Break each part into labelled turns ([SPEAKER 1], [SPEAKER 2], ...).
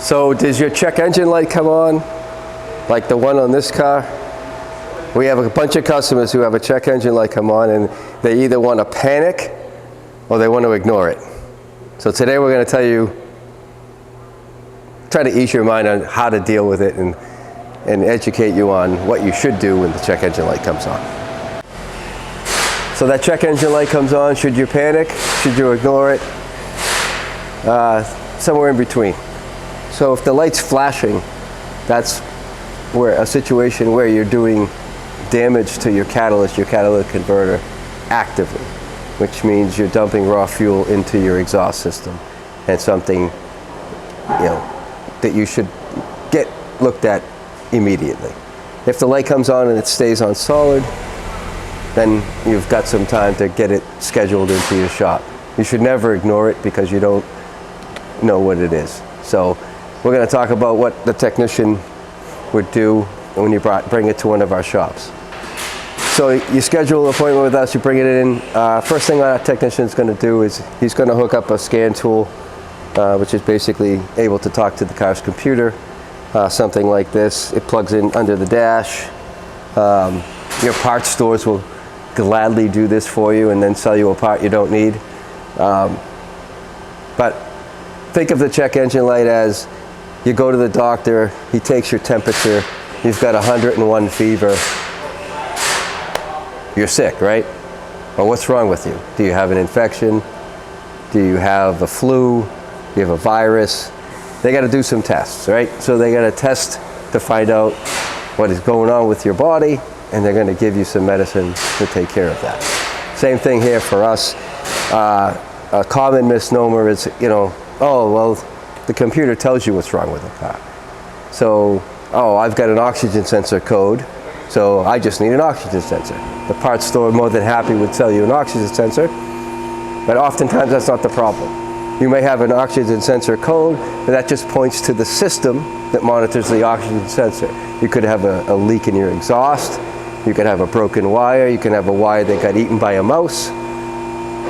[SPEAKER 1] So does your check engine light come on, like the one on this car? We have a bunch of customers who have a check engine light come on and they either want to panic or they want to ignore it. So today we're going to tell you, try to ease your mind on how to deal with it and educate you on what you should do when the check engine light comes on. So that check engine light comes on, should you panic? Should you ignore it? Somewhere in between. So if the light's flashing, that's where a situation where you're doing damage to your catalytic converter actively, which means you're dumping raw fuel into your exhaust system, and something that you should get looked at immediately. If the light comes on and it stays on solid, then you've got some time to get it scheduled into your shop. You should never ignore it because you don't know what it is. So we're going to talk about what the technician would do when you bring it to one of our shops. So you schedule an appointment with us, you bring it in. First thing our technician is going to do is he's going to hook up a scan tool, which is basically able to talk to the car's computer. Something like this. It plugs in under the dash. Your parts stores will gladly do this for you and then sell you a part you don't need. But think of the check engine light as you go to the doctor, he takes your temperature, you've got 101 fever, you're sick, right? Well, what's wrong with you? Do you have an infection? Do you have a flu? Do you have a virus? They got to do some tests, right? So they got to test to find out what is going on with your body, and they're going to give you some medicine to take care of that. Same thing here for us. A common misnomer is, oh, well, the computer tells you what's wrong with the car. So, oh, I've got an oxygen sensor code, so I just need an oxygen sensor. The parts store more than happy would sell you an oxygen sensor, but oftentimes that's not the problem. You may have an oxygen sensor code, but that just points to the system that monitors the oxygen sensor. You could have a leak in your exhaust, you could have a broken wire, you can have a wire that got eaten by a mouse.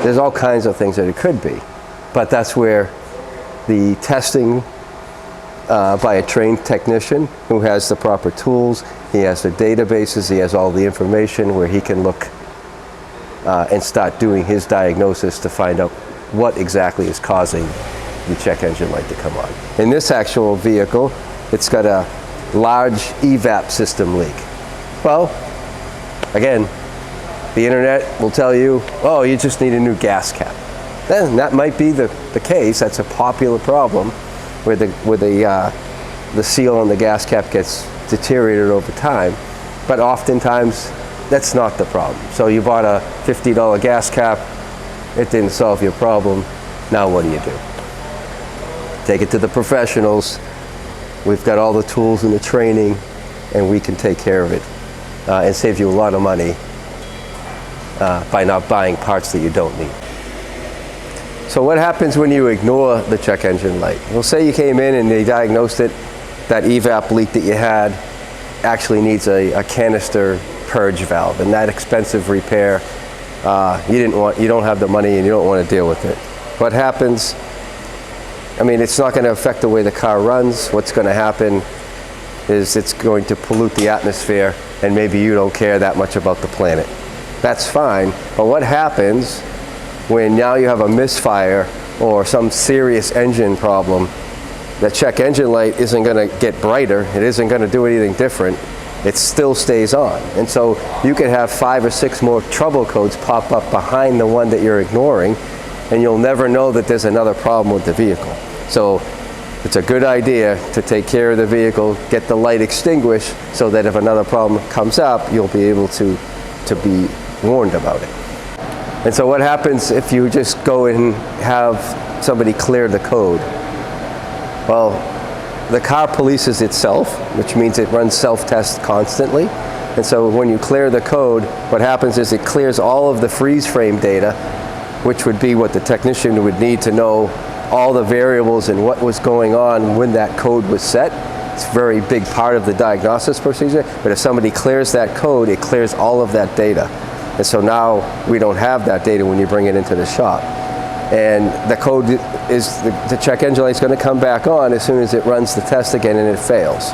[SPEAKER 1] There's all kinds of things that it could be, but that's where the testing by a trained technician who has the proper tools, he has the databases, he has all the information where he can look and start doing his diagnosis to find out what exactly is causing the check engine light to come on. In this actual vehicle, it's got a large evap system leak. Well, again, the internet will tell you, oh, you just need a new gas cap. Then that might be the case. That's a popular problem where the seal on the gas cap gets deteriorated over time. But oftentimes, that's not the problem. So you bought a $50 gas cap, it didn't solve your problem. Now what do you do? Take it to the professionals. We've got all the tools and the training, and we can take care of it and save you a lot of money by not buying parts that you don't need. So what happens when you ignore the check engine light? Well, say you came in and they diagnosed it, that evap leak that you had actually needs a canister purge valve, and that expensive repair, you don't have the money and you don't want to deal with it. What happens? I mean, it's not going to affect the way the car runs. What's going to happen is it's going to pollute the atmosphere, and maybe you don't care that much about the planet. That's fine, but what happens when now you have a misfire or some serious engine problem? The check engine light isn't going to get brighter, it isn't going to do anything different, it still stays on. And so you could have 5 or 6 more trouble codes pop up behind the one that you're ignoring, and you'll never know that there's another problem with the vehicle. So it's a good idea to take care of the vehicle, get the light extinguished, so that if another problem comes up, you'll be able to be warned about it. And so what happens if you just go and have somebody clear the code? Well, the car polices itself, which means it runs self-tests constantly. And so when you clear the code, what happens is it clears all of the freeze frame data, which would be what the technician would need to know all the variables and what was going on when that code was set. It's a very big part of the diagnosis procedure, but if somebody clears that code, it clears all of that data. And so now we don't have that data when you bring it into the shop. And the code is, the check engine light is going to come back on as soon as it runs the test again and it fails.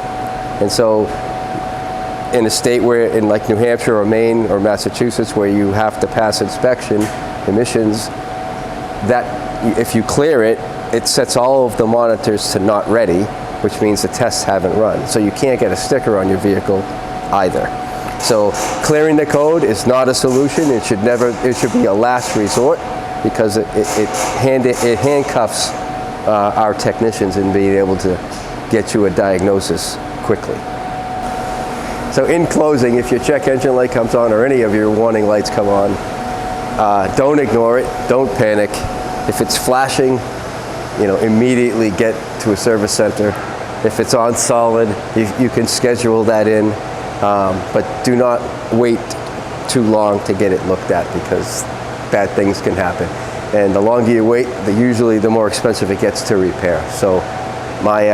[SPEAKER 1] And so in a state where, in like New Hampshire or Maine or Massachusetts, where you have to pass inspection, emissions, that if you clear it, it sets all of the monitors to not ready, which means the tests haven't run. So you can't get a sticker on your vehicle either. So clearing the code is not a solution. It should be a last resort, because it handcuffs our technicians in being able to get you a diagnosis quickly. So in closing, if your check engine light comes on or any of your warning lights come on, don't ignore it, don't panic. If it's flashing, immediately get to a service center. If it's on solid, you can schedule that in, but do not wait too long to get it looked at, because bad things can happen. And the longer you wait, usually the more expensive it gets to repair. So my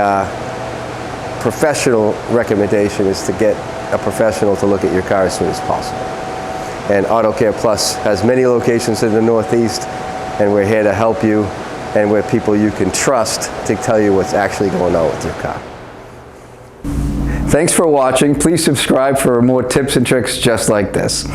[SPEAKER 1] professional recommendation is to get a professional to look at your car as soon as possible. And Auto Care Plus has many locations in the Northeast, and we're here to help you, and we're people you can trust to tell you what's actually going on with your car. Thanks for watching. Please subscribe for more tips and tricks just like this.